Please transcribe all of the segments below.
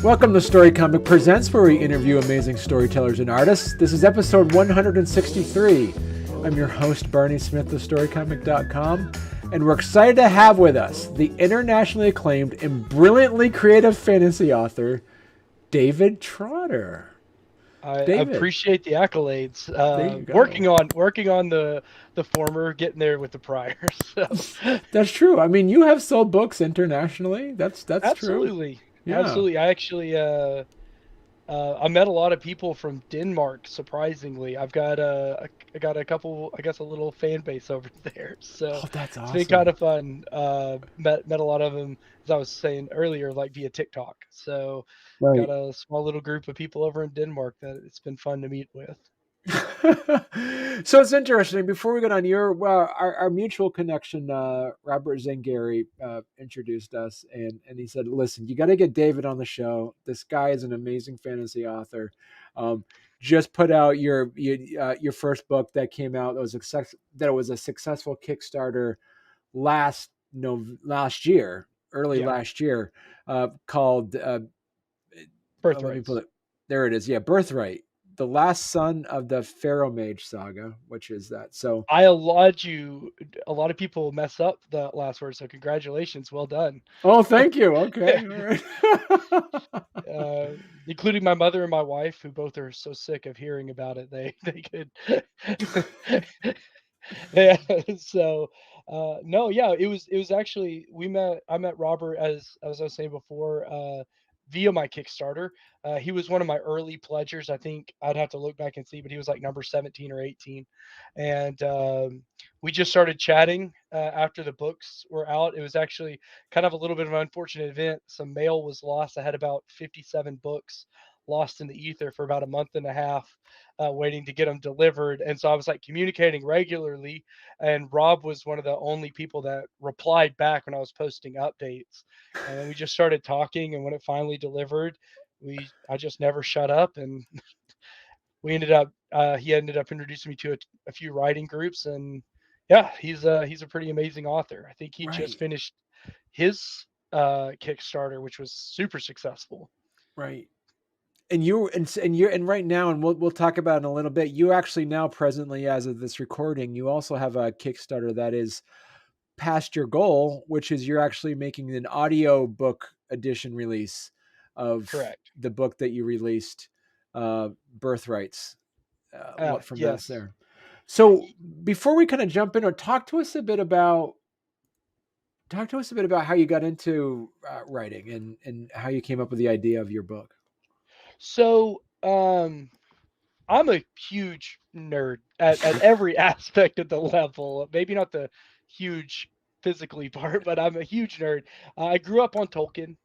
Welcome to Storycomic Presents, where we interview amazing storytellers and artists. This is episode 163. I'm your host, Barney Smith of Storycomic.com, and we're excited to have with us the internationally acclaimed and brilliantly creative fantasy author, David Trotter. I David, appreciate the accolades. there you go. Working on the former, getting there with the prior. So That's true. I mean, you have sold books internationally. That's true. absolutely, Yeah. absolutely. I actually I met a lot of people from Denmark. Surprisingly, I got a couple, I guess, a little fan base over there. So Oh, that's it's been kind awesome. of fun. Met a lot of them, as I was saying earlier, like via TikTok. So got Right. a small little group of people over in Denmark that it's been fun to meet with. So it's interesting. Before we get on, our mutual connection, Robert Zangari, introduced us, and he said, "Listen, you got to get David on the show. This guy is an amazing fantasy author. Um, just put out your first book that came out that was a successful Kickstarter last year, early Yeah, last year, called let me pull birthrights. it. There it is. Yeah, Birthright, the last son of the Pharaoh Mage saga, which is that. So, I allowed you. A lot of people mess up the last word, so congratulations, well done. oh, thank you. Okay, all right. Including my mother and my wife, who both are so sick of hearing about it, they could. Yeah, so no, yeah, it was actually we met. I met Robert as I was saying before, via my Kickstarter. He was one of my early pledgers. I think I'd have to look back and see, but he was like number 17 or 18, and we just started chatting after the books were out. It was actually kind of a little bit of an unfortunate event. Some mail was lost. I had about 57 books lost in the ether for about a month and a half, waiting to get them delivered. And so I was like communicating regularly. And Rob was one of the only people that replied back when I was posting updates. And then we just started talking. And when it finally delivered, I just never shut up. And he ended up introducing me to a few writing groups. And yeah, he's a pretty amazing author. I think he just Right, finished his Kickstarter, which was super successful. right. And right now, and we'll talk about it in a little bit. You actually now, presently, as of this recording, you also have a Kickstarter that is past your goal, which is you're actually making an audio book edition release of Correct. the book that you released, Birthrights. What from that Yes. there? So before we kind of jump in, or talk to us a bit about how you got into writing and how you came up with the idea of your book. So, I'm a huge nerd at every aspect of the level. Maybe not the huge physically part, but I'm a huge nerd. I grew up on Tolkien.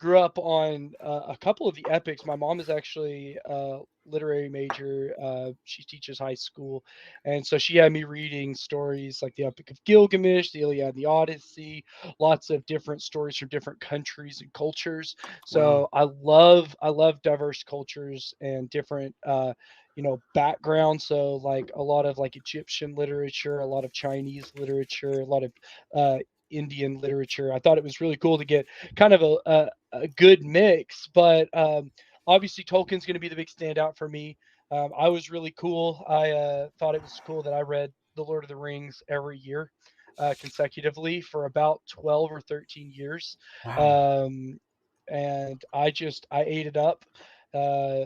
Grew up on a couple of the epics. My mom is actually a literary major. She teaches high school, and so she had me reading stories like the Epic of Gilgamesh, the Iliad, and the Odyssey. Lots of different stories from different countries and cultures. Wow. So I love diverse cultures and different backgrounds. So like a lot of like Egyptian literature, a lot of Chinese literature, a lot of uh Indian literature. I thought it was really cool to get kind of a good mix, but obviously Tolkien's going to be the big standout for me. I was really cool. I thought it was cool that I read The Lord of the Rings every year consecutively for about 12 or 13 years. Wow. Um, and I ate it up. Uh,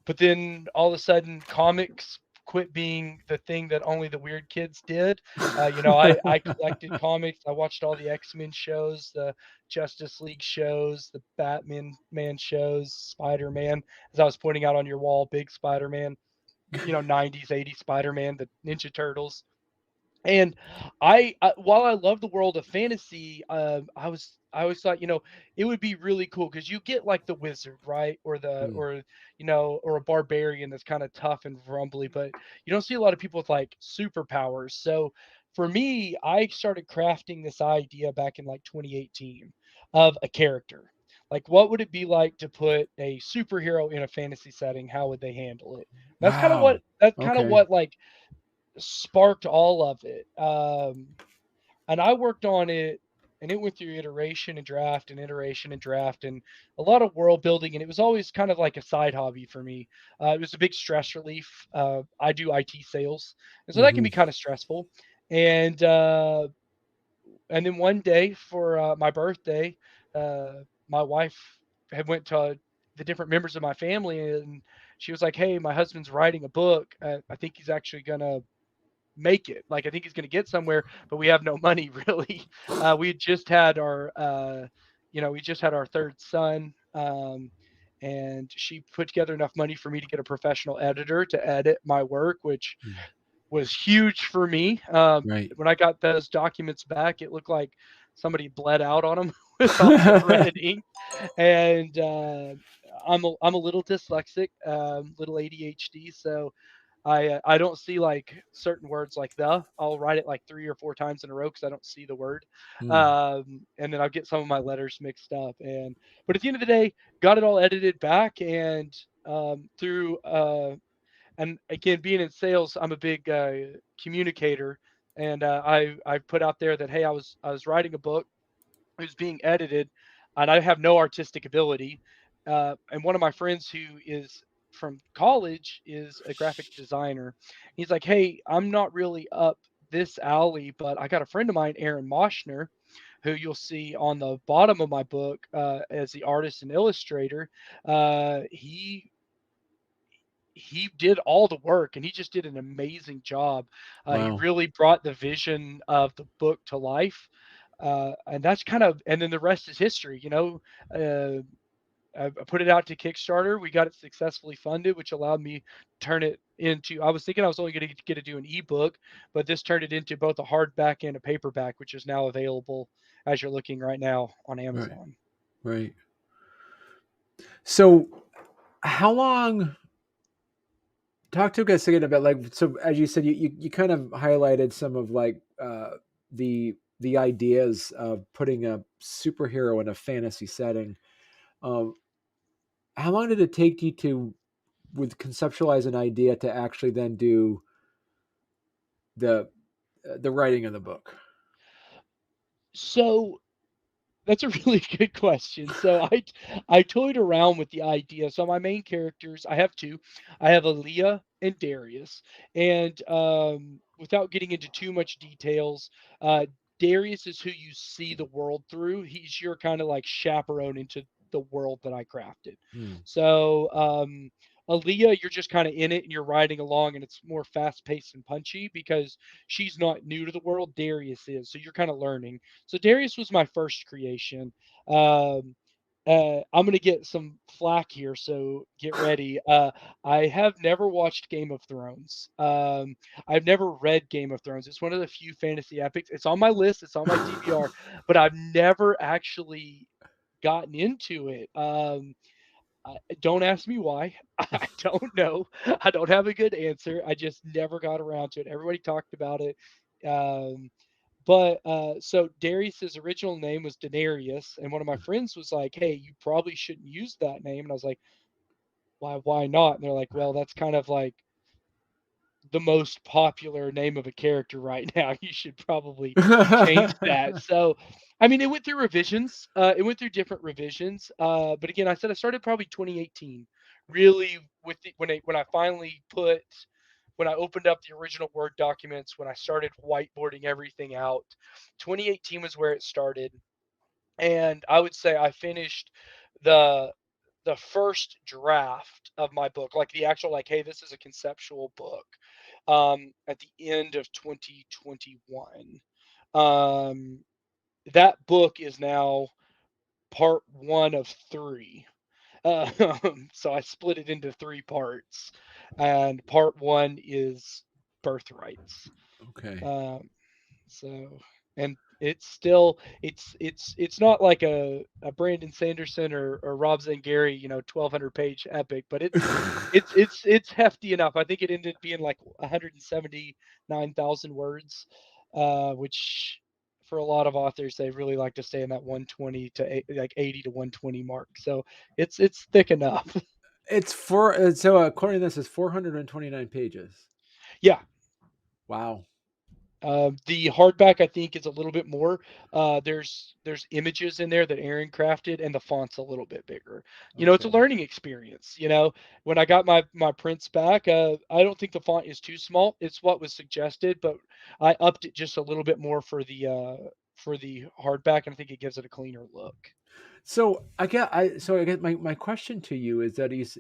but then all of a sudden, comics quit being the thing that only the weird kids did. I collected comics. I watched all the X-Men shows, the Justice League shows, the Batman man shows, Spider-Man. As I was pointing out on your wall, big Spider-Man. 90s, 80s Spider-Man, the Ninja Turtles. And while I love the world of fantasy, I always thought, it would be really cool because you get like the wizard, right, or Mm. or a barbarian that's kind of tough and rumbly, but you don't see a lot of people with like superpowers. So for me, I started crafting this idea back in like 2018 of a character. Like, what would it be like to put a superhero in a fantasy setting? How would they handle it? Wow. That's kind of Okay. what like sparked all of it. And I worked on it. and it went through iteration and draft and iteration and draft and a lot of world building. And it was always kind of like a side hobby for me. It was a big stress relief. I do IT sales, and so that can Hmm. be kind of stressful. And and then one day for my birthday, my wife had went to the different members of my family, and she was like, "Hey, my husband's writing a book. I think he's actually gonna make it. Like, I think he's gonna get somewhere, but we have no money really." We had just had our, we just had our third son, and she put together enough money for me to get a professional editor to edit my work, which was huge for me. Right. When I got those documents back, it looked like somebody bled out on them with all the red ink. And I'm a little dyslexic, little ADHD, so I don't see like certain words like the. I'll write it like 3 or 4 times in a row because I don't see the word, Hmm. and then I'll get some of my letters mixed up. And but at the end of the day, got it all edited back, and through and again, being in sales, I'm a big communicator, and I put out there that hey, I was writing a book, it was being edited, and I have no artistic ability. And one of my friends who is from college is a graphic designer. He's like, hey, I'm not really up this alley, but I got a friend of mine, Aaron Moschner, who you'll see on the bottom of my book as the artist and illustrator. He did all the work and he just did an amazing job. He Wow. really brought the vision of the book to life. And that's kind of, and then the rest is history. Uh, I put it out to Kickstarter. We got it successfully funded, which allowed me to turn it into. I was thinking I was only going to get to do an ebook, but this turned it into both a hardback and a paperback, which is now available as you're looking right now on Right. Amazon. Right. So, how long? Talk to us again about, like, so as you said, you kind of highlighted some of, like, the ideas of putting a superhero in a fantasy setting. Um, how long did it take you to with conceptualize an idea to actually then do the the writing of the book? So that's a really good question. So I toyed around with the idea. So my main characters, I have two. I have Aaliyah and Darius. And without getting into too much details, Darius is who you see the world through. He's your kind of like chaperone into the world that I crafted. Hmm. So Aaliyah, you're just kind of in it and you're riding along, and it's more fast paced and punchy because she's not new to the world. Darius is. So you're kind of learning. So Darius was my first creation. Um, I'm gonna get some flack here, so get ready. I have never watched Game of Thrones. I've never read Game of Thrones. It's one of the few fantasy epics. It's on my list. It's on my TBR, but I've never actually gotten into it. Don't ask me why. I don't know. I don't have a good answer. I just never got around to it. Everybody talked about it. Um, so Darius's original name was Denarius, and one of my friends was like, "Hey, you probably shouldn't use that name." And I was like, Why not?" And they're like, "Well, that's kind of like the most popular name of a character right now. You should probably change that." So, I mean, it went through revisions. It went through different revisions. But again, I said I started probably 2018. Really, when I finally put when I opened up the original Word documents, when I started whiteboarding everything out, 2018 was where it started. And I would say I finished the the first draft of my book, like the actual like, hey, this is a conceptual book, at the end of 2021. Um, that book is now part one of three. So I split it into three parts, and part one is Birthrights. Okay. Um, so, and it's still it's not like a Brandon Sanderson or Rob Zangari, 1,200 page epic, but it's hefty enough. I think it ended up being like 179,000 words, which for a lot of authors they really like to stay in that 120 to like 80 to 120 mark. So it's thick enough. It's four. So according to this, is 429 pages. Yeah. Wow. The hardback, I think, is a little bit more. There's images in there that Aaron crafted, and the font's a little bit bigger. It's a Okay. learning experience. When I got my prints back, I don't think the font is too small. It's what was suggested, but I upped it just a little bit more for the hardback, and I think it gives it a cleaner look. So I get my question to you is that is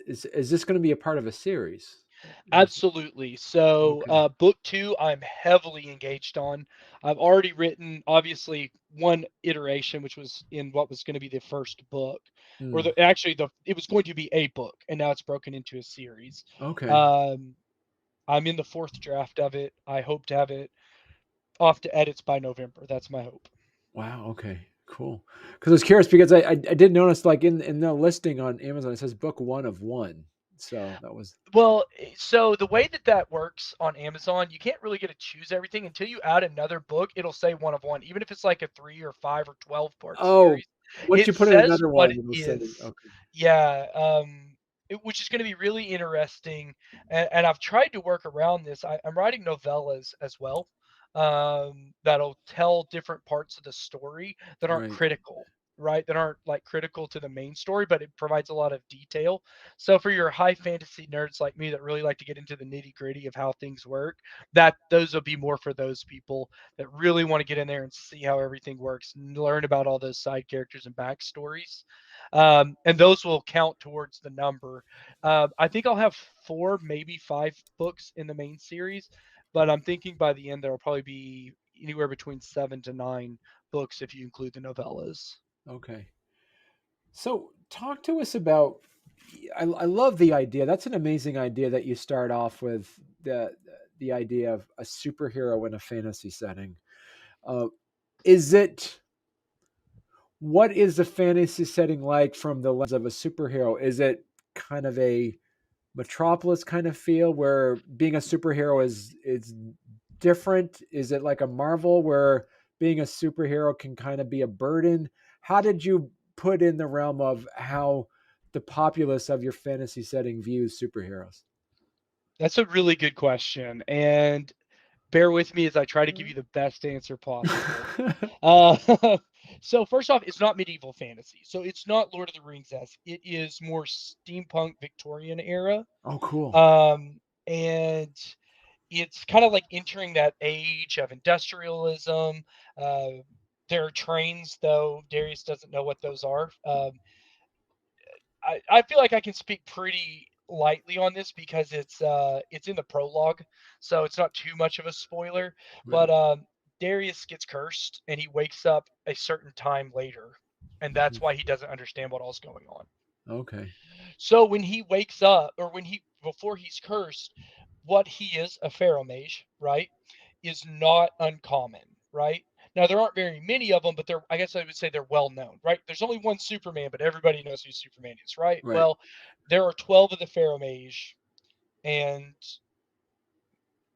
this going to be a part of a series? This Absolutely. So, okay. book two, I'm heavily engaged on. I've already written, obviously, one iteration, which was in what was going to be the first book, or Mm, it was going to be a book, and now it's broken into a series. okay. Um, I'm in the fourth draft of it. I hope to have it off to edits by November. That's my hope. Wow. Okay. Cool. Because I was curious because I did notice like in the listing on Amazon it says book one of one. So that was Well, so the way that works on Amazon, you can't really get to choose everything until you add another book. It'll say one of one, even if it's like a 3 or 5 or 12 part oh series. once It you put in says another what one it it'll say is. okay. Yeah, which is going to be really interesting. And I've tried to work around this. I'm writing novellas as well, that'll tell different parts of the story that aren't Right. critical, right? That aren't like critical to the main story, but it provides a lot of detail. So for your high fantasy nerds like me that really like to get into the nitty gritty of how things work, that those will be more for those people that really want to get in there and see how everything works, and learn about all those side characters and backstories. And those will count towards the number. I think I'll have 4, maybe 5 books in the main series, but I'm thinking by the end there will probably be anywhere between 7 to 9 books if you include the novellas. Okay. So talk to us about I love the idea. That's an amazing idea that you start off with the the idea of a superhero in a fantasy setting. Uh, is it what is the fantasy setting like from the lens of a superhero? Is it kind of a metropolis kind of feel where being a superhero is different? Is it like a Marvel where being a superhero can kind of be a burden? How did you put in the realm of how the populace of your fantasy setting views superheroes? That's a really good question, and bear with me as I try to give you the best answer possible. Uh, so first off, it's not medieval fantasy. So it's not Lord of the Rings esque. It is more steampunk Victorian era. Oh, cool. Um, and it's kind of like entering that age of industrialism. Uh, there are trains, though Darius doesn't know what those are. I feel like I can speak pretty lightly on this because it's in the prologue, so it's not too much of a spoiler. But Right. Darius gets cursed and he wakes up a certain time later, and that's Mhm. why he doesn't understand what all's going on. Okay. So when he wakes up, or when he before he's cursed, what he is, a pharaoh mage, right, is not uncommon, right? Now there aren't very many of them, but they're I guess I would say they're well known, right? There's only one Superman, but everybody knows who Superman is, right? Right. Well, there are 12 of the pharaoh mage, and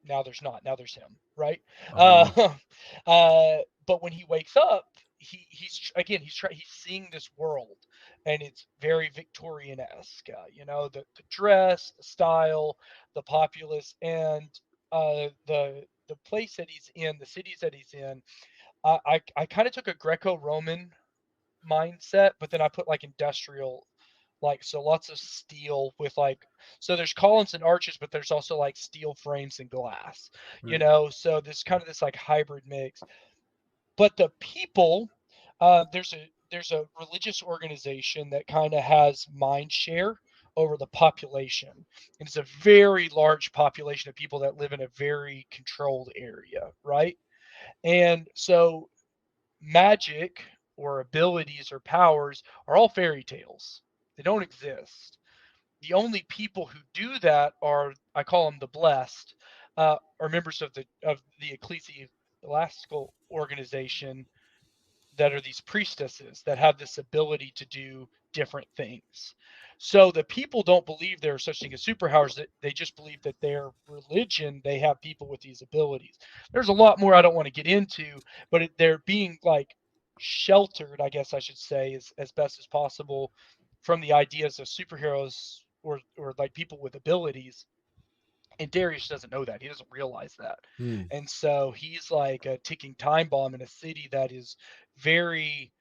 now there's not. Now there's him, right? Oh, Uh, wow. but when he wakes up, he's seeing this world, and it's very Victorian esque. The dress, the style, the populace, and the place that he's in, the cities that he's in. I kind of took a Greco-Roman mindset, but then I put like industrial, like so lots of steel with like so there's columns and arches, but there's also like steel frames and glass, Right. so this kind of this like hybrid mix. But the people, there's a religious organization that kind of has mind share over the population, and it's a very large population of people that live in a very controlled area, right? And so magic or abilities or powers are all fairy tales. They don't exist. The only people who do that are, I call them the blessed, are members of the ecclesiastical organization that are these priestesses that have this ability to do different things. So the people don't believe there are such thing as superpowers. That they just believe that their religion they have people with these abilities. There's a lot more I don't want to get into, but they're being like sheltered, I guess I should say, as best as possible from the ideas of superheroes or like people with abilities. And Darius doesn't know that. He doesn't realize that. Mm. And so he's like a ticking time bomb in a city that is very,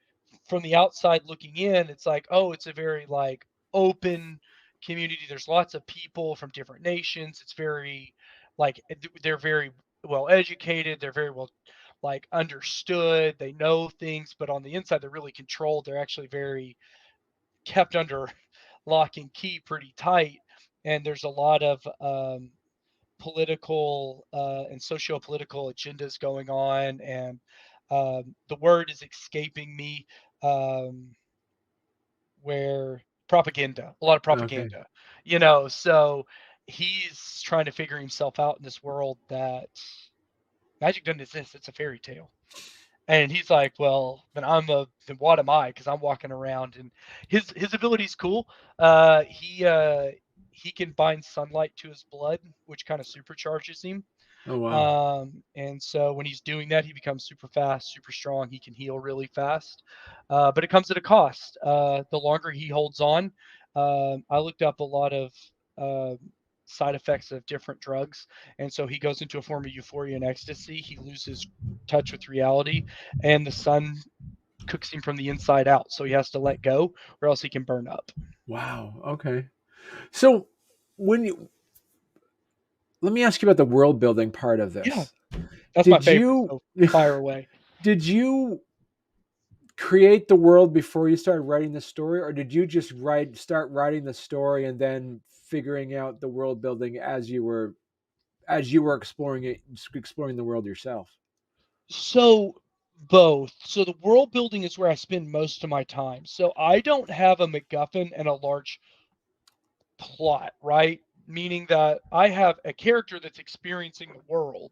from the outside looking in, it's like, oh, it's a very like open community. There's lots of people from different nations. It's very like they're very well educated. They're very well like understood. They know things, but on the inside they're really controlled. They're actually very kept under lock and key pretty tight. And there's a lot of political and socio-political agendas going on, and the word is escaping me. Um, where propaganda, a lot of Okay. propaganda, So he's trying to figure himself out in this world that magic doesn't exist. It's a fairy tale. And he's like, well, then what am I? Because I'm walking around, and his ability's cool. He can bind sunlight to his blood, which kind of supercharges him. Oh wow. And so when he's doing that, he becomes super fast, super strong. He can heal really fast, but it comes at a cost. The longer he holds on, I looked up a lot of uh, side effects of different drugs, and so he goes into a form of euphoria and ecstasy. He loses touch with reality, and the sun cooks him from the inside out. So he has to let go, or else he can burn up. Wow. Okay. So when you let me ask you about the world building part of Yeah, this. that's my Did favorite. you So fire away. did you create the world before you started writing the story, or did you just start writing the story and then figuring out the world building as you were exploring the world yourself? So both. So the world building is where I spend most of my time. So I don't have a MacGuffin and a large plot, right? Meaning that I have a character that's experiencing the world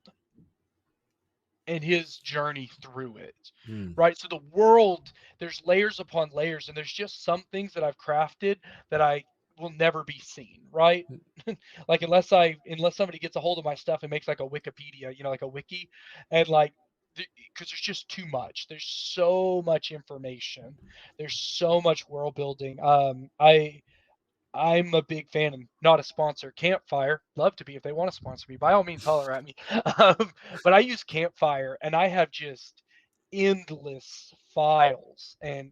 and his journey through it, Hmm. right? So the world, there's layers upon layers, and there's just some things that I've crafted that I will never be seen, right? Like unless somebody gets a hold of my stuff and makes like a Wikipedia, like a wiki, and like because there's just too much. There's so much information. There's so much world building. I'm a big fan and not a sponsor. Campfire, love to be if they want to sponsor me. By all means, holler at me. But I use Campfire, and I have just endless files and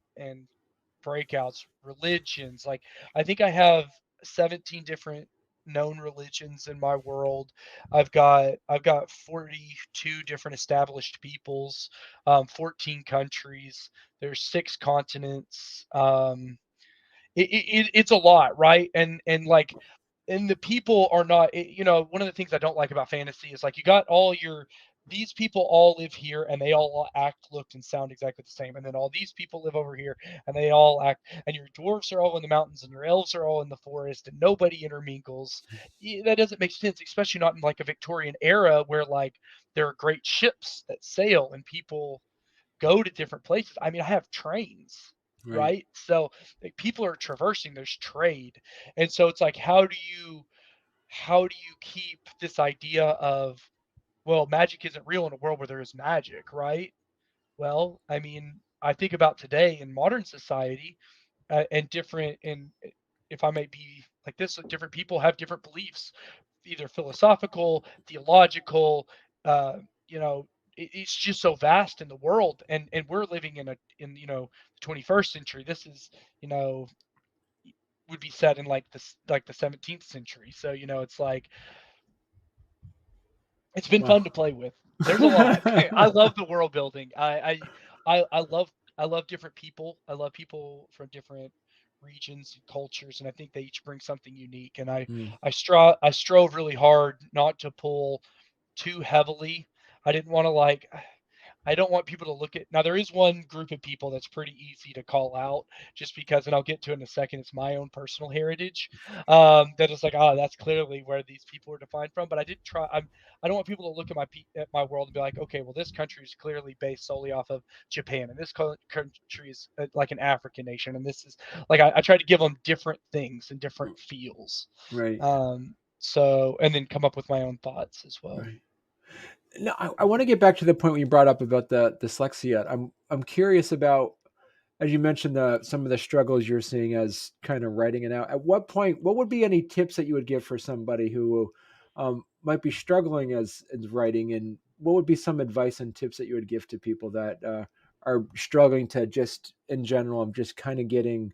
breakouts, religions. Like I think I have 17 different known religions in my world. I've got 42 different established peoples, 14 countries. There's 6 continents. It's a lot, right? And the people are not, one of the things I don't like about fantasy is like you got these people all live here and they all act, look, and sound exactly the same. And then all these people live over here and they all act, and your dwarves are all in the mountains and your elves are all in the forest and nobody intermingles. That doesn't make sense, especially not in like a Victorian era where like there are great ships that sail and people go to different places. I mean, I have trains, Right. right? So like, people are traversing. There's trade, and so it's like, how do you keep this idea of, well, magic isn't real in a world where there is magic, right? Well, I mean, I think about today in modern society, and different and if I may be like this, different people have different beliefs, either philosophical, theological, uh, you know, it's just so vast in the world, and we're living in the 21st century. This is, you know, would be set in like the 17th century. So, it's like it's been Wow. fun to play with. There's a lot. I love the world building. I love different people. I love people from different regions and cultures, and I think they each bring something unique. And I Hmm. I strove really hard not to pull too heavily. I didn't want to I don't want people to look at. Now there is one group of people that's pretty easy to call out, just because, and I'll get to it in a second. It's my own personal heritage. That is like, that's clearly where these people are defined from. But I did try. I don't want people to look at my world and be like, okay, well, this country is clearly based solely off of Japan, and this country is like an African nation, and this is like I try to give them different things and different feels. Right. So, and then come up with my own thoughts as well. Right. No, I want to get back to the point when you brought up about the dyslexia. I'm curious about, as you mentioned, some of the struggles you're seeing as kind of writing it out. At what point, what would be any tips that you would give for somebody who might be struggling as writing, and what would be some advice and tips that you would give to people that are struggling to just in general of just kind of getting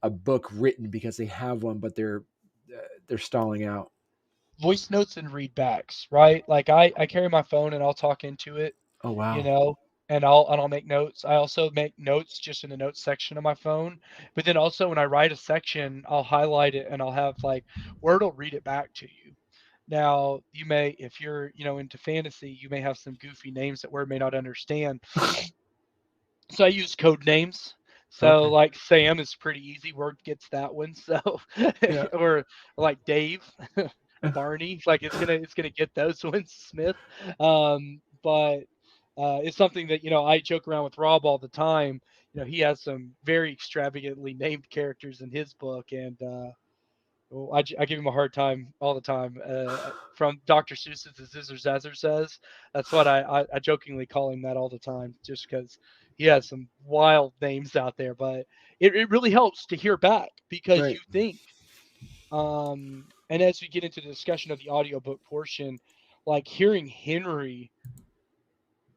a book written because they have one, but they're stalling out. Voice notes and readbacks, right? Like I carry my phone and I'll talk into it, Oh you wow. know, and I'll make notes. I also make notes just in the notes section of my phone. But then also when I write a section, I'll highlight it and I'll have like Word will read it back to you. Now, you may, if you're, into fantasy, you may have some goofy names that Word may not understand. So I use code names. So Okay. like Sam is pretty easy. Word gets that one. So Yeah. or like Dave, Barney, like it's gonna get those ones. Smith, but it's something that I joke around with Rob all the time. He has some very extravagantly named characters in his book, and well, I give him a hard time all the time. From Dr. Seuss's "The Zizzer Zazzer Says," that's what I jokingly call him that all the time, just because he has some wild names out there. But it really helps to hear back because Right. you think. And as we get into the discussion of the audiobook portion, like hearing Henry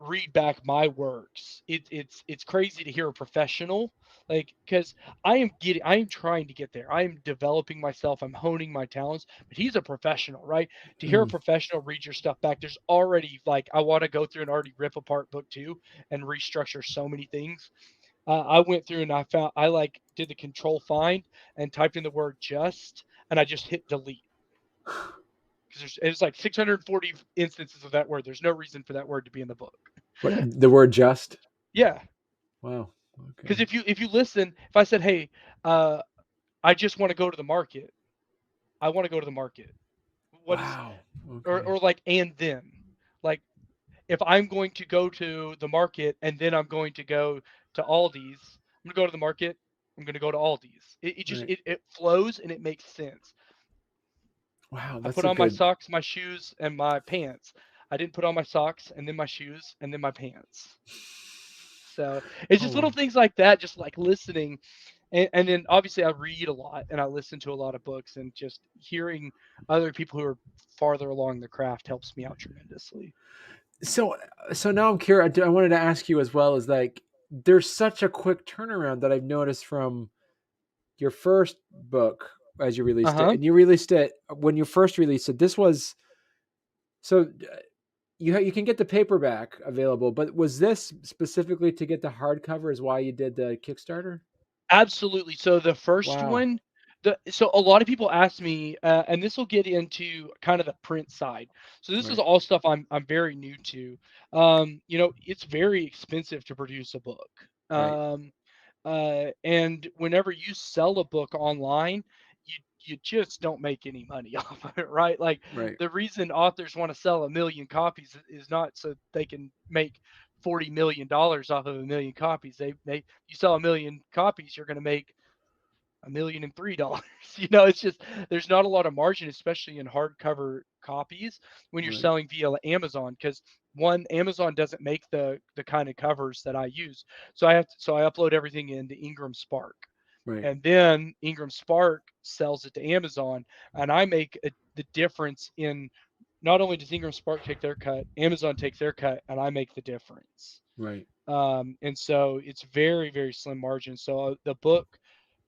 read back my works. It's crazy to hear a professional, like, because I am trying to get there. I am developing myself. I'm honing my talents. But he's a professional, right? To hear a Mm. professional read your stuff back, there's already like I want to go through and already rip apart book two and restructure so many things. I went through and I found I like did the control find and typed in the word just and I just hit delete because there's like 640 instances of that word. There's no reason for that word to be in the book. What the word just? Yeah, Wow. because Okay. if you listen, if I said, "Hey, uh, I just want to go to the market. I want to go to the market." What is Wow. Okay. or like and then, like if I'm going to go to the market and then I'm going to go to Aldi's, I'm gonna go to the market. I'm gonna go to Aldi's. It just Right. it flows and it makes sense. Wow. I That's put a on my good. socks, my shoes, and my pants. I didn't put on my socks and then my shoes and then my pants. So it's Oh just wow. little things like that, just like listening. And then obviously I read a lot and I listen to a lot of books and just hearing other people who are farther along the craft helps me out tremendously. So so now I'm curious. I wanted to ask you as well. Is like there's such a quick turnaround that I've noticed from your first book as you released it, Uh-huh. and you released it when you first released it. This was so you can get the paperback available, but was this specifically to get the hardcover? Is why you did the Kickstarter? Absolutely. So the first Wow. one, so a lot of people ask me, and this will get into kind of the print side. So this is Right. all stuff I'm very new to. It's very expensive to produce a book. Right. And whenever you sell a book online, you just don't make any money off of it, right? Like Right. the reason authors want to sell a million copies is not so they can make $40 million off of a million copies. They you sell a million copies, you're going to make $1,003. It's just there's not a lot of margin, especially in hardcover copies when you're Right. selling via Amazon, because one, Amazon doesn't make the kind of covers that I use, so I upload everything into Ingram Spark, Right. and then Ingram Spark sells it to Amazon, and I make the difference in not only does Ingram Spark take their cut, Amazon takes their cut, and I make the difference. Right. And so it's very, very slim margin. So the book,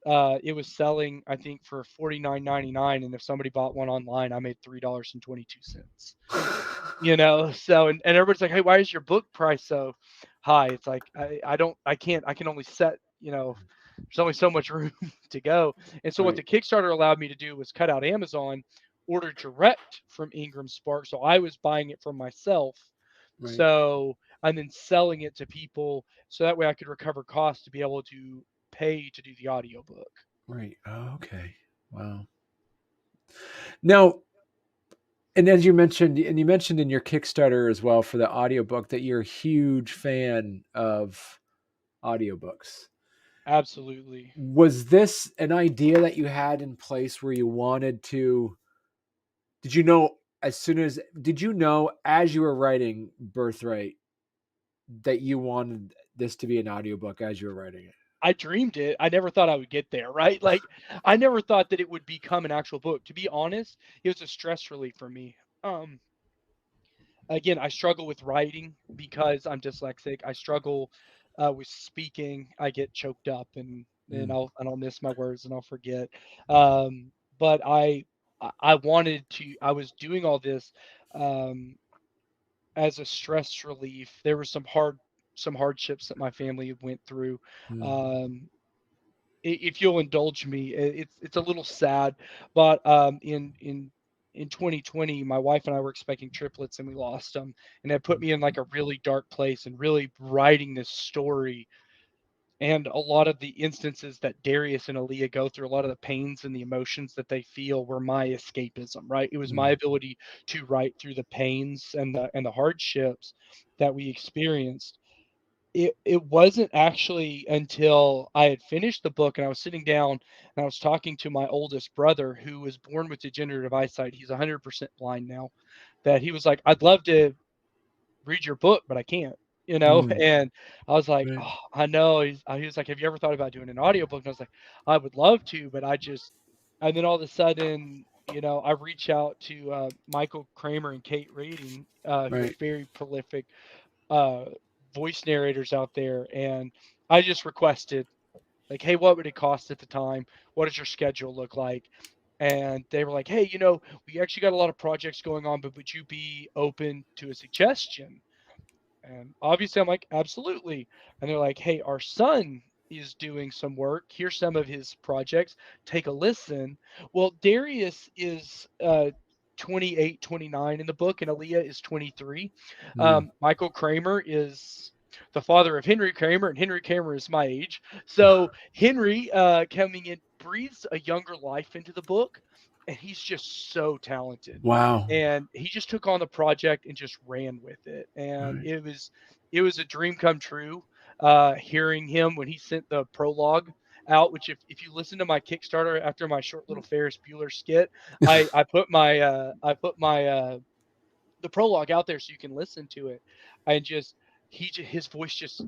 it was selling, I think, for 49.99, and if somebody bought one online, I made $3.22. So and everybody's like, "Hey, why is your book price so high?" It's like I can only set, there's only so much room to go. And so what Right. the Kickstarter allowed me to do was cut out Amazon, order direct from Ingram Spark. So I was buying it from myself. Right. So and then selling it to people so that way I could recover costs to be able to pay to do the audiobook. Right. Oh, okay. Wow. Now, and as you mentioned, and you mentioned in your Kickstarter as well for the audiobook that you're a huge fan of audiobooks. Absolutely. Was this an idea that you had in place where you wanted to? Did you know did you know as you were writing Birthright that you wanted this to be an audiobook as you were writing it? I dreamed it. I never thought I would get there, right? Like, I never thought that it would become an actual book. To be honest, it was a stress relief for me. Again, I struggle with writing because I'm dyslexic. I struggle with speaking. I get choked up and Mm, I'll miss my words and I'll forget. But I wanted to. I was doing all this um, as a stress relief. There were some hardships that my family went through. mm, Um, if you'll indulge me, it's a little sad, but in 2020, my wife and I were expecting triplets and we lost them, and that put me in like a really dark place and really writing this story. And a lot of the instances that Darius and Aaliyah go through, a lot of the pains and the emotions that they feel were my escapism, right? It was my mm, ability to write through the pains and the hardships that we experienced. It wasn't actually until I had finished the book and I was sitting down and I was talking to my oldest brother who was born with degenerative eyesight. He's 100% blind now. That he was like, "I'd love to read your book, but I can't." mm, And I was like, right. "Oh, I know." He was like, "Have you ever thought about doing an audiobook?" And I was like, "I would love to, but I just." And then all of a sudden, I reach out to Michael Kramer and Kate Rading, who are Right. very prolific uh, voice narrators out there, and I just requested like, "Hey, what would it cost at the time? What does your schedule look like?" And they were like, "Hey, we actually got a lot of projects going on, but would you be open to a suggestion?" And obviously, I'm like, absolutely. And they're like, hey, our son is doing some work. Here's some of his projects. Take a listen. Well, Darius is 28, 29 in the book, and Aaliyah is 23. Mm, Michael Kramer is the father of Henry Kramer, and Henry Kramer is my age. So Henry coming in breathes a younger life into the book, and he's just so talented, wow. and he just took on the project and just ran with it, and Right. it was a dream come true hearing him when he sent the prologue out, which if you listen to my Kickstarter after my short little Ferris Bueller skit, I put my the prologue out there so you can listen to it, and just his voice just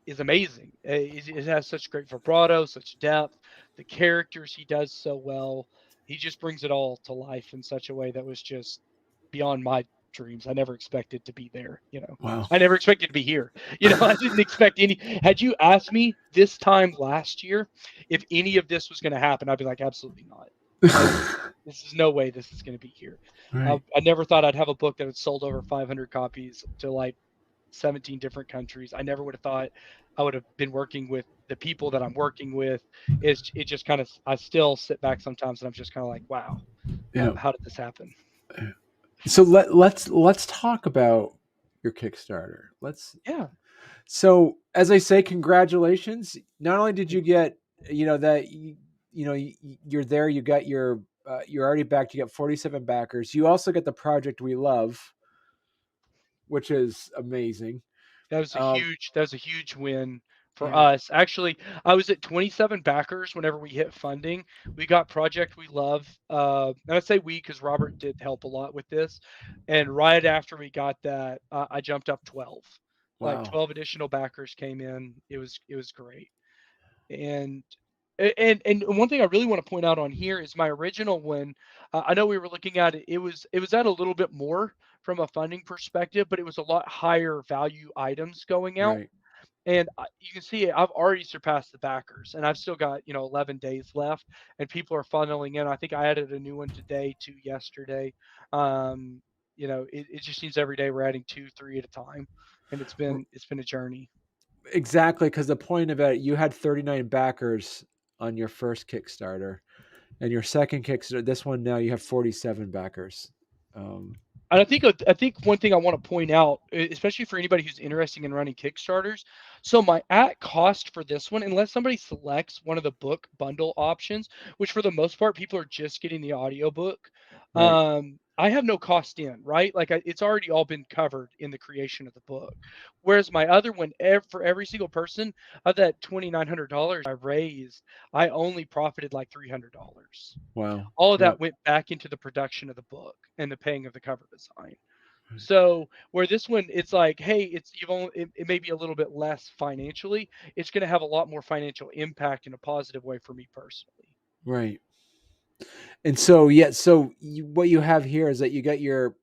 is amazing. It has such great vibrato, such depth. The characters he does so well. He just brings it all to life in such a way that was just beyond my dreams. I never expected to be there. Wow. I never expected to be here. I didn't expect any. Had you asked me this time last year if any of this was going to happen, I'd be like, absolutely not. Like, this is no way this is going to be here. Right. I never thought I'd have a book that had sold over 500 copies to like 17 different countries. I never would have thought I would have been working with the people that I'm working with. It just kind of, I still sit back sometimes and I'm just kind of like, wow, Yeah. how did this happen? So let's talk about your Kickstarter. Let's Yeah. So as I say, congratulations. Not only did you get, that you're there, you got you're already backed. You got 47 backers. You also get the project we love, which is amazing. Um, That was a huge win for yeah. us. Actually, I was at 27 backers whenever we hit funding. We got Project We Love. And I say we because Robert did help a lot with this. And right after we got that, I jumped up 12. Like Wow. 12 additional backers came in. It was great. And and one thing I really want to point out on here is my original one. I know we were looking at it. It was at a little bit more from a funding perspective, but it was a lot higher value items going out. Right. And you can see I've already surpassed the backers, and I've still got 11 days left, and people are funneling in. I think I added a new one today, two yesterday. Um, it just seems every day we're adding two, three at a time, and it's been a journey. Exactly, because the point of it, you had 39 backers on your first Kickstarter, and your second Kickstarter, this one now you have 47 backers. Um, And I think one thing I want to point out, especially for anybody who's interested in running Kickstarters, so my at cost for this one, unless somebody selects one of the book bundle options, which for the most part people are just getting the audiobook, right. I have no cost in, right? Like it's already all been covered in the creation of the book. Whereas my other one, for every single person of that $2,900 I raised, I only profited like $300. Wow. All of Yeah. that went back into the production of the book and the paying of the cover design. So where this one, it's like, hey, it may be a little bit less financially. It's going to have a lot more financial impact in a positive way for me personally. Right. And so, yeah, so what you have here is that you get your,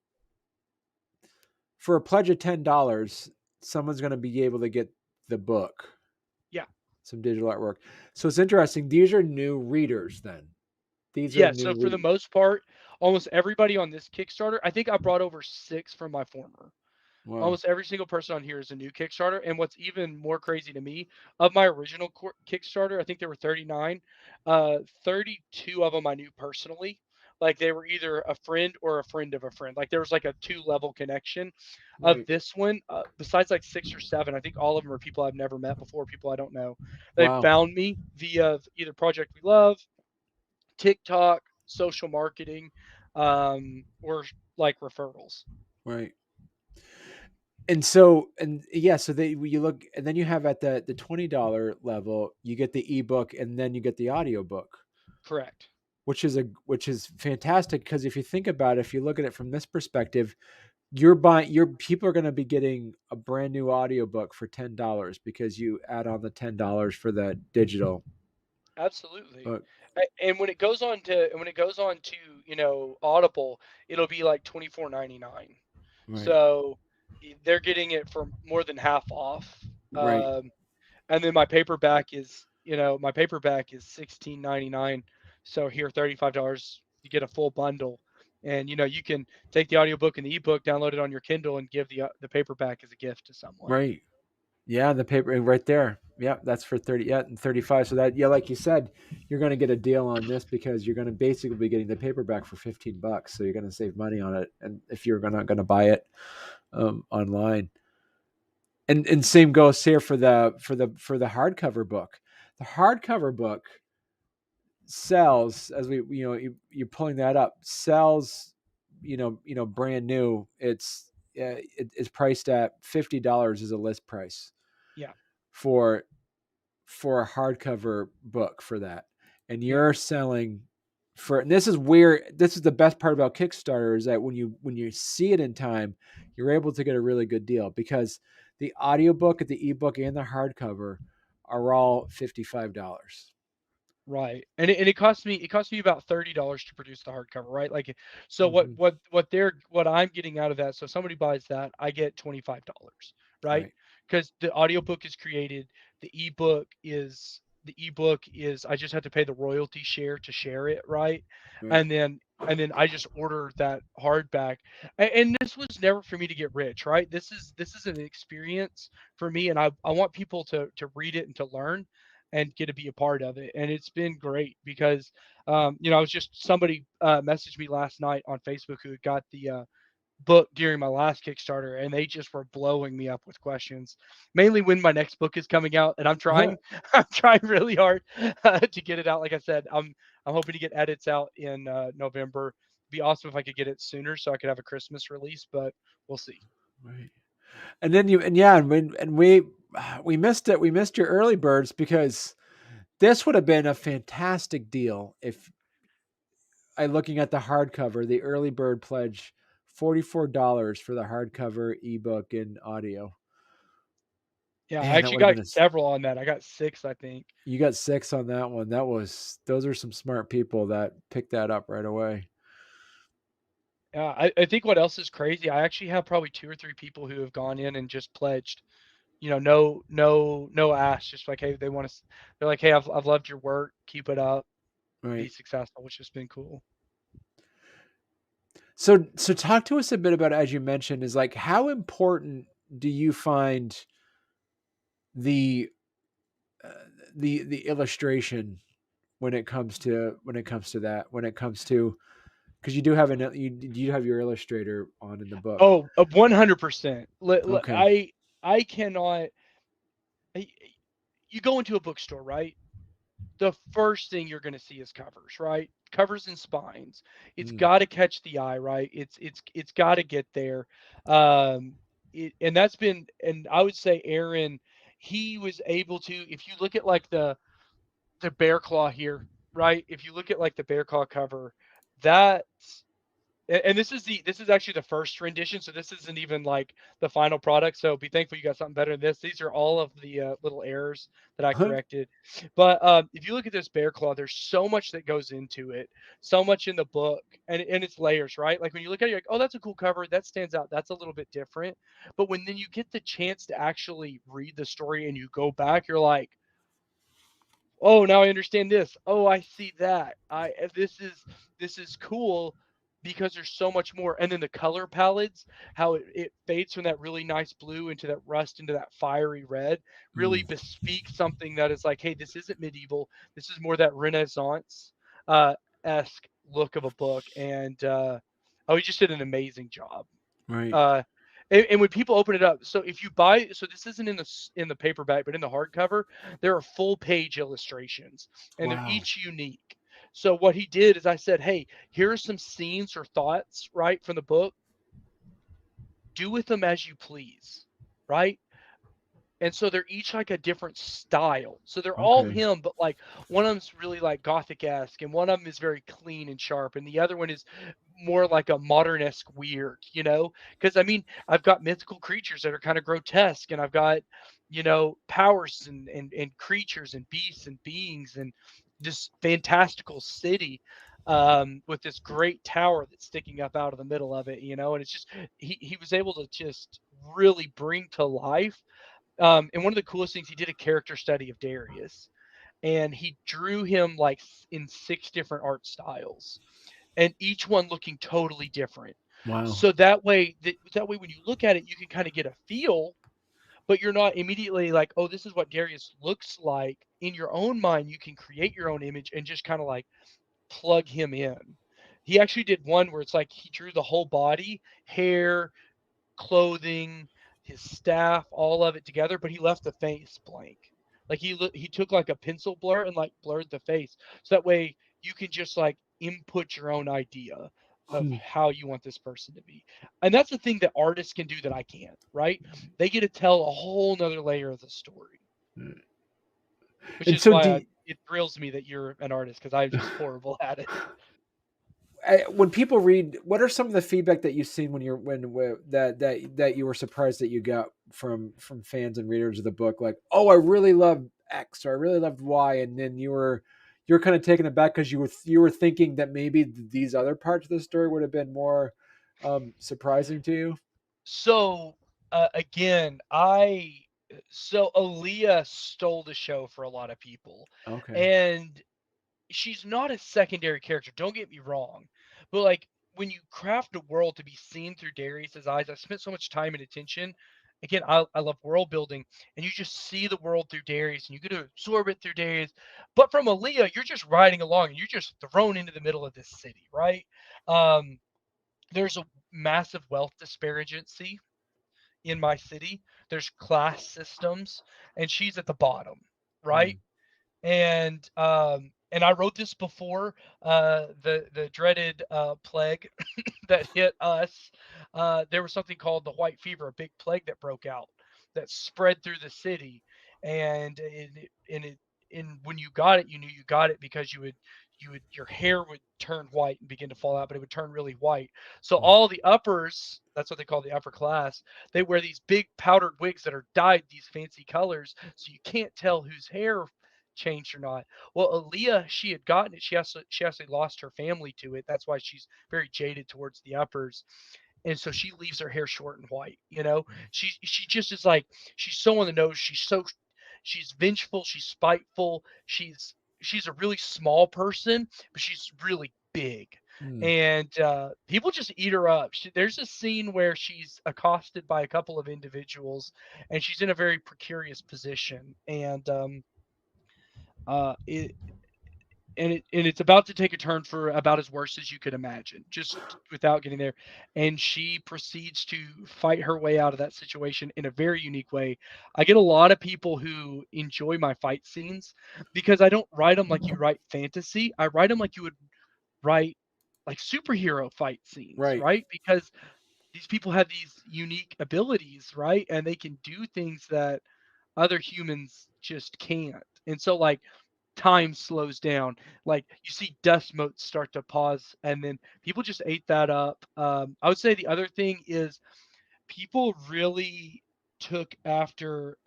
for a pledge of $10, someone's going to be able to get the book, Yeah. some digital artwork. So it's interesting. These are new readers then. These are Yeah. new So for the read. most part, almost everybody on this Kickstarter, I think I brought over 6 from my former. Wow. Almost every single person on here is a new Kickstarter. And what's even more crazy to me, of my original Kickstarter, I think there were 39. 32 of them I knew personally. Like they were either a friend or a friend of a friend. Like there was like a 2-level connection. Of Right. this one, besides like 6 or 7, I think all of them are people I've never met before, people I don't know. They Wow. found me via either Project We Love, TikTok, social marketing, or like referrals. Right. And so, and yeah, so they, you look, and then you have at the $20 level, you get the ebook, and then you get the audiobook, Correct. which is fantastic, because if you think about it, if you look at it from this perspective, you're buying, your people are going to be getting a brand new audiobook for $10 because you add on the $10 for the digital Absolutely. book. And when it goes on to, Audible, it'll be like 24.99. Right. So they're getting it for more than half off. Right. Um, and then my paperback is 16.99. So here $35 you get a full bundle. And you can take the audiobook and the ebook, download it on your Kindle and give the paperback as a gift to someone. Right. Yeah, the paper right there. Yeah, that's for 30, yeah, and 35. So that, yeah, like you said, you're going to get a deal on this because you're going to basically be getting the paperback for $15. So you're going to save money on it. And if you're going to buy it online, and same goes here for the hardcover book. The hardcover book sells, as you're pulling that up, sells, brand new. It's priced at $50 as a list price Yeah. for a hardcover book for that, and Yeah. you're selling for, and this is where, this is the best part about Kickstarter, is that when you see it in time, you're able to get a really good deal, because the audiobook, the ebook, and the hardcover are all $55. Right. And it cost me about $30 to produce the hardcover, right? Like so Mm-hmm. what I'm getting out of that, so if somebody buys that, I get $25, right? Right. Because the audiobook is created, the ebook is I just have to pay the royalty share to share it, right? Right. And then I just order that hardback. And this was never for me to get rich, right? This is an experience for me, and I want people to read it and to learn and get to be a part of it. And it's been great because, I was just somebody messaged me last night on Facebook who got the book during my last Kickstarter, and they just were blowing me up with questions, mainly when my next book is coming out. And I'm trying, I'm trying really hard to get it out. Like I said, I'm hoping to get edits out in November. It'd be awesome if I could get it sooner so I could have a Christmas release, but we'll see. Right. And then you, and yeah, and we missed it. We missed your early birds, because this would have been a fantastic deal if I, looking at the hardcover, the early bird pledge, $44 for the hardcover, ebook, and audio. Yeah, I Man, that actually would have got been several on that. I got 6, I think. you got 6 on that one. Those are some smart people that picked that up right away. Yeah, I think what else is crazy, I actually have probably 2 or 3 people who have gone in and just pledged, no ask, just like, hey, they're like, "Hey, I've loved your work. Keep it up. Be Right. successful," which has been cool. So talk to us a bit about, as you mentioned, is like, how important do you find the uh, the illustration when it comes to, that, when it comes to, because you do have you have your illustrator on in the book. Oh, 100%. Okay. I cannot I you go into a bookstore, right? The first thing you're going to see is covers, right? Covers and spines. It's Mm, got to catch the eye, right? It's got to get there. Um, and that's been, and I would say Aaron, he was able to. If you look at like the bear claw here, right? If you look at like the bear claw cover, that and this is actually the first rendition, so this isn't even like the final product. So be thankful you got something better than this. These are all of the little errors that I Huh? corrected. But if you look at this bear claw, there's so much that goes into it, so much in the book, and it's layers, right? Like when you look at it, you're like, oh, that's a cool cover, that stands out, that's a little bit different. But when then you get the chance to actually read the story and you go back, you're like, oh, now I understand this. Oh, I see that. This is cool because there's so much more. And then the color palettes, how it fades from that really nice blue into that rust into that fiery red, really Mm, bespeaks something that is like, hey, this isn't medieval. This is more that Renaissance uh, esque look of a book. And oh, he just did an amazing job. right. Uh, and when people open it up, so if you buy, so this isn't in the paperback, but in the hardcover, there are full page illustrations, and they're Wow. each unique. So what he did is I said, hey, here are some scenes or thoughts, right, from the book. Do with them as you please, right? And so they're each like a different style. So they're all Okay. him, but like one of them's really like gothic-esque, and one of them is very clean and sharp, and the other one is more like a modern-esque weird, you know? Because I mean, I've got mythical creatures that are kind of grotesque, and I've got, powers and creatures and beasts and beings and this fantastical city with this great tower that's sticking up out of the middle of it, and it's just he was able to just really bring to life and one of the coolest things, he did a character study of Darius, and he drew him like in six different art styles, and each one looking totally different. Wow. So that way, when you look at it, you can kind of get a feel, but you're not immediately like, oh, this is what Darius looks like. In your own mind, you can create your own image and just kind of like plug him in. He actually did one where it's like he drew the whole body, hair, clothing, his staff, all of it together, but he left the face blank. Like he took like a pencil blur and like blurred the face, so that way you can just like input your own idea of Hmm. how you want this person to be. And that's the thing that artists can do that I can't, right? They get to tell a whole nother layer of the story, which And is so, why it thrills me that you're an artist because I'm just horrible at it. when people read, what are some of the feedback that you've seen that you were surprised that you got from fans and readers of the book? Like, oh, I really love X, or I really loved Y, and then you're kind of taken aback because you were thinking that maybe these other parts of the story would have been more surprising to you. So again, I so Aaliyah stole the show for a lot of people, Okay. and she's not a secondary character. Don't get me wrong, but like when you craft a world to be seen through Darius's eyes, I've spent so much time and attention. Again, I love world building, and you just see the world through Darius, and you get to absorb it through Darius. But from Aaliyah, you're just riding along, and you're just thrown into the middle of this city, right? Um, there's a massive wealth disparity in my city. There's class systems, and she's at the bottom, right? Mm, And I wrote this before the dreaded plague that hit us. There was something called the white fever, a big plague that broke out that spread through the city, and when you got it, you knew you got it because your hair would turn white and begin to fall out, but it would turn really white. So mm, all the uppers, that's what they call the upper class, they wear these big powdered wigs that are dyed these fancy colors, so you can't tell whose hair changed or not. Well, Aaliyah, she had gotten it. She actually lost her family to it. That's why she's very jaded towards the uppers. And so she leaves her hair short and white. She just is like she's so on the nose. She's vengeful. She's spiteful. She's a really small person, but she's really big. mm. And people just eat her up. There's a scene where she's accosted by a couple of individuals, and she's in a very precarious position. It and it's about to take a turn for about as worse as you could imagine, just without getting there. And she proceeds to fight her way out of that situation in a very unique way. I get a lot of people who enjoy my fight scenes because I don't write them like you write fantasy. I write them like you would write like superhero fight scenes, Right. right? Because these people have these unique abilities, right? And they can do things that other humans just can't. And so like time slows down. Like you see dust motes start to pause, and then people just ate that up. I would say the other thing is people really took after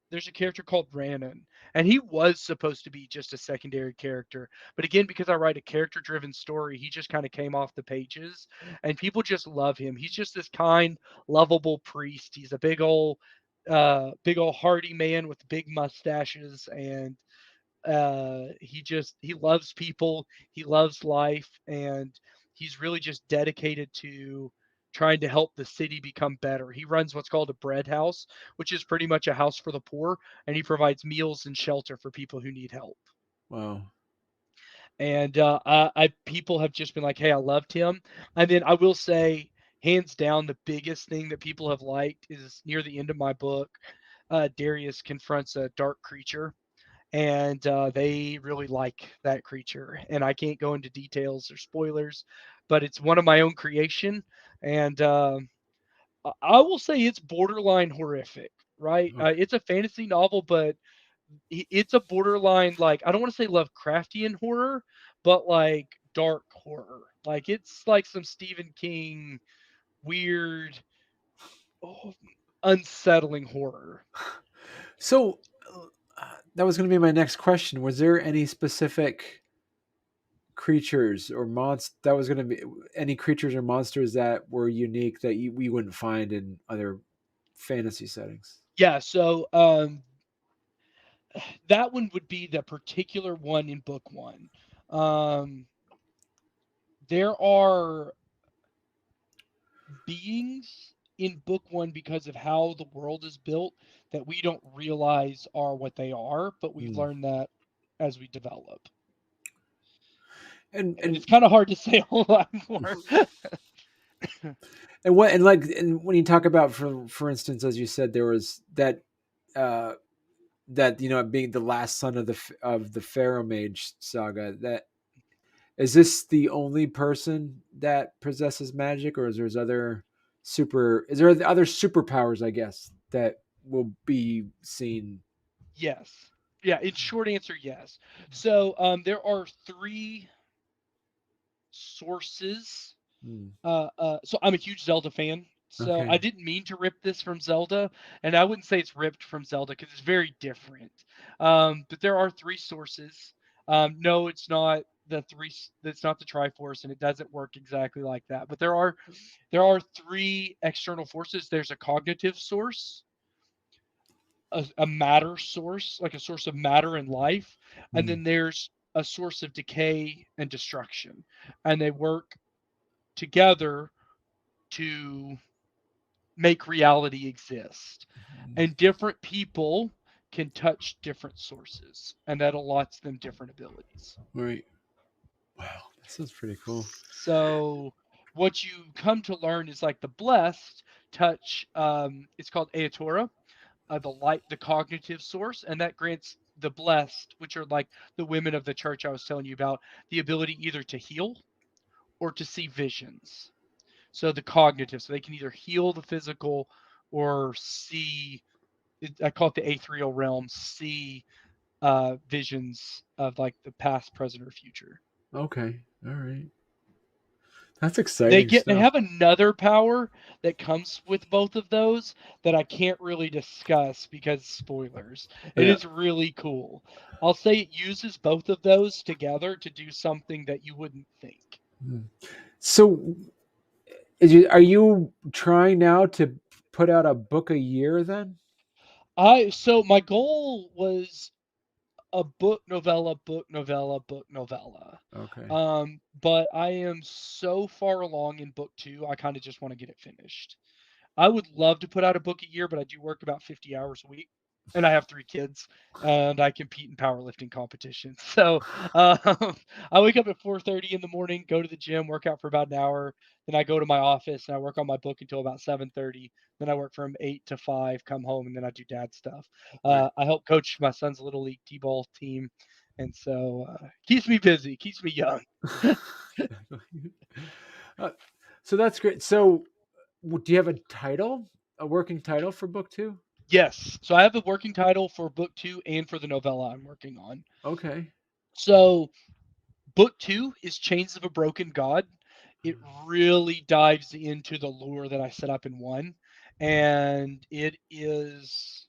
there's a character called Rannon, and he was supposed to be just a secondary character, but again, because I write a character driven story, he just kind of came off the pages, and people just love him. He's just this kind, lovable priest. He's a big old hardy man with big mustaches, and he loves people, he loves life, and he's really just dedicated to trying to help the city become better. He runs what's called a bread house, which is pretty much a house for the poor, and he provides meals and shelter for people who need help. Wow. And people have just been like, "Hey, I loved him." And then I will say, hands down, the biggest thing that people have liked is near the end of my book, Darius confronts a dark creature, and they really like that creature. And I can't go into details or spoilers, but it's one of my own creation, and I will say it's borderline horrific. Right? Okay. It's a fantasy novel, but it's a borderline, like, I don't want to say Lovecraftian horror, but like dark horror. Like it's like some Stephen King weird, oh, unsettling horror. So that was going to be my next question. Was there any specific creatures or monsters that was going to be any creatures or monsters that were unique that we wouldn't find in other fantasy settings? Yeah, so that one would be the particular one in book one. Um, there are beings in book one because of how the world is built that we don't realize are what they are, but we Mm. learn that as we develop. And And it's kind of hard to say a whole lot more. and when you talk about, for instance, as you said, there was uh that being the last son of the Pharaoh Mage saga, that is this the only person that possesses magic, or is there other superpowers, I guess, that will be seen? Yes. Yeah, in short answer, yes. So there are three sources. Hmm. So I'm a huge Zelda fan. So I Okay. didn't mean to rip this from Zelda, and I wouldn't say it's ripped from Zelda because it's very different. But there are three sources. No, it's not the three. That's not the Triforce, and it doesn't work exactly like that. But there are three external forces. There's a cognitive source, a matter source, like a source of matter and life, and Hmm. then there's a source of decay and destruction, and they work together to make reality exist. And different people can touch different sources, and that allots them different abilities. Right. Wow, this is pretty cool. So what you come to learn is like the blessed touch. It's called Aetora, the cognitive source, and that grants the blessed, which are like the women of the church I was telling you about, the ability either to heal or to see visions. So the cognitive, so they can either heal the physical or see. I call it the ethereal realm. See visions of like the past, present, or future. Okay. All right. That's They exciting get they stuff. have another power that comes with both of those that I can't really discuss because spoilers. It Yeah. is really cool. I'll say it uses both of those together to do something that you wouldn't think. Hmm. So, are you trying now to put out a book a year then? I so my goal was a book novella, book novella, book novella. Okay. But I am so far along in book two, I kind of just want to get it finished. I would love to put out a book a year, but I do work about 50 hours a week, and I have three kids, and I compete in powerlifting competitions. So I wake up at 4:30 in the morning, go to the gym, work out for about an hour, then I go to my office and I work on my book until about 7:30. Then I work from 8 to 5, come home, and then I do dad stuff. Right. I help coach my son's little league t-ball team, and so keeps me busy, keeps me young. Uh, so that's great. So, do you have a working title for book two? Yes, so I have a working title for book two and for the novella I'm working on. Okay. So book 2 is Chains of a Broken God. It really dives into the lore that I set up in 1, and it is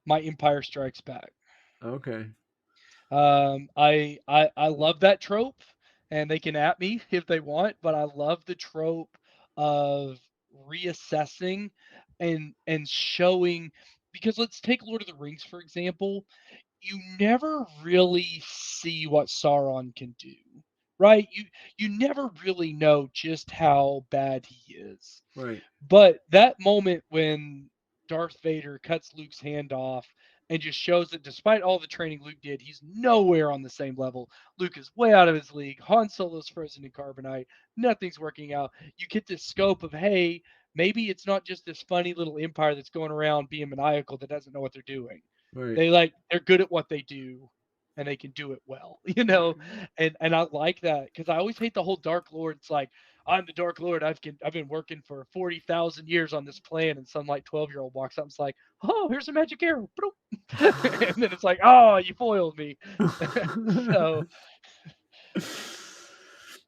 my Empire Strikes Back. Okay. I love that trope, and they can at me if they want, but I love the trope of reassessing and showing, because let's take Lord of the Rings for example. You never really see what Sauron can do, right? You never really know just how bad he is. Right. But that moment when Darth Vader cuts Luke's hand off and just shows that despite all the training Luke did, he's nowhere on the same level. Luke is way out of his league. Han Solo's frozen in carbonite. Nothing's working out. You get this scope of, hey, maybe it's not just this funny little empire that's going around being maniacal that doesn't know what they're doing. Right. They're good at what they do and they can do it well, and I like that because I always hate the whole Dark Lord. It's like, I'm the Dark Lord. I've been working for 40,000 years on this plan, and some like 12-year-old walks up and is like, "Oh, here's a magic arrow," and then it's like, "Oh, you foiled me." So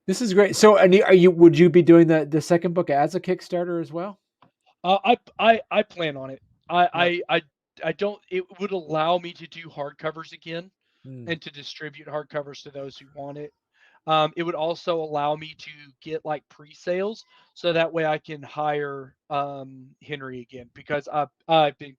This is great. So, and are you? Would you be doing the second book as a Kickstarter as well? I plan on it. I, Yeah. I I I don't. It would allow me to do hardcovers again Mm, and to distribute hardcovers to those who want it. It would also allow me to get like pre-sales, so that way I can hire Henry again because I've been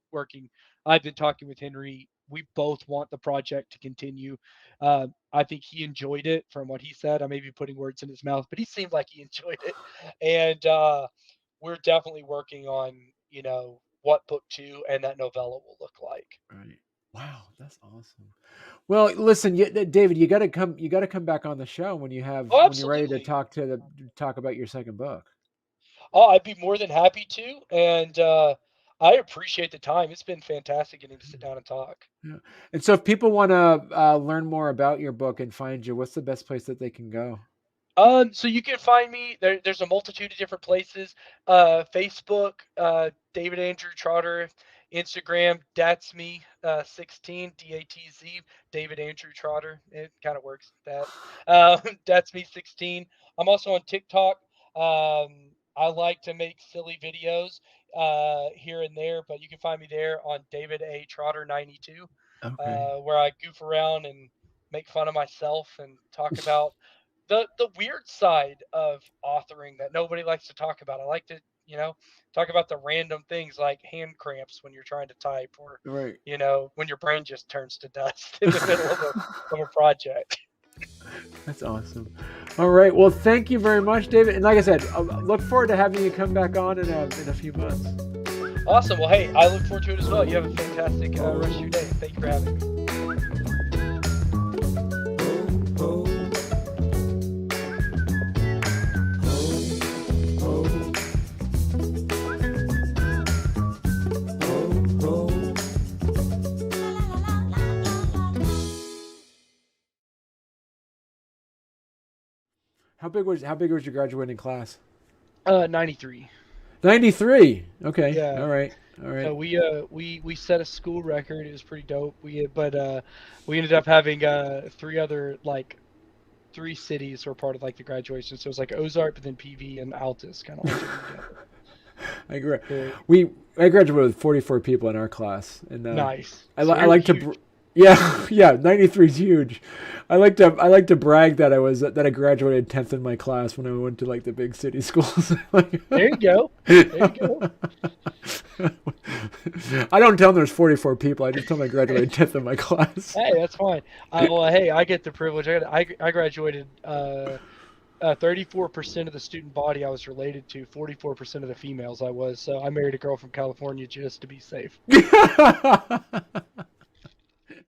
talking with Henry. We both want the project to continue. I think he enjoyed it from what he said. I may be putting words in his mouth, but he seemed like he enjoyed it, and we're definitely working on what book 2 and that novella will look like. right. Wow, that's awesome. Well, listen, David, you got to come. You got to come back on the show Oh, when you're ready to absolutely. talk about your second book. Oh, I'd be more than happy to, and I appreciate the time. It's been fantastic getting to sit down and talk. Yeah. And so, if people want to learn more about your book and find you, what's the best place that they can go? So you can find me there. There's a multitude of different places. Facebook, David Andrew Trotter. Instagram, that's me, 16 DATZ, David Andrew Trotter. It kind of works. That's me 16. I'm also on TikTok. I like to make silly videos here and there, but you can find me there on David A Trotter 92, Okay. where I goof around and make fun of myself and talk about the weird side of authoring that nobody likes to talk about. I like to, talk about the random things like hand cramps when you're trying to type, or, Right. when your brain just turns to dust in the middle of a project. That's awesome. All right. Well, thank you very much, David. And like I said, I look forward to having you come back on in a few months. Awesome. Well, hey, I look forward to it as well. You have a fantastic rest of your day. Thank you for having me. How big was your graduating class? 93. 93. Okay. Yeah. All right. All So right. we set a school record. It was pretty dope. We ended up having three cities were part of like the graduation. So it was like Ozark, but then PV and Altus kind of all joined together. I gra- Very I graduated with 44 people in our class, and nice. I So you're like to huge. yeah, yeah, 93 is huge. I like to brag that I graduated 10th in my class when I went to like the big city schools. Like, There you go. There you go. I don't tell them there's 44 people. I just tell them I graduated 10th in my class. Hey, that's fine. Hey, I get the privilege. I graduated. 34% of the student body I was related to. 44% of the females I was. So I married a girl from California just to be safe.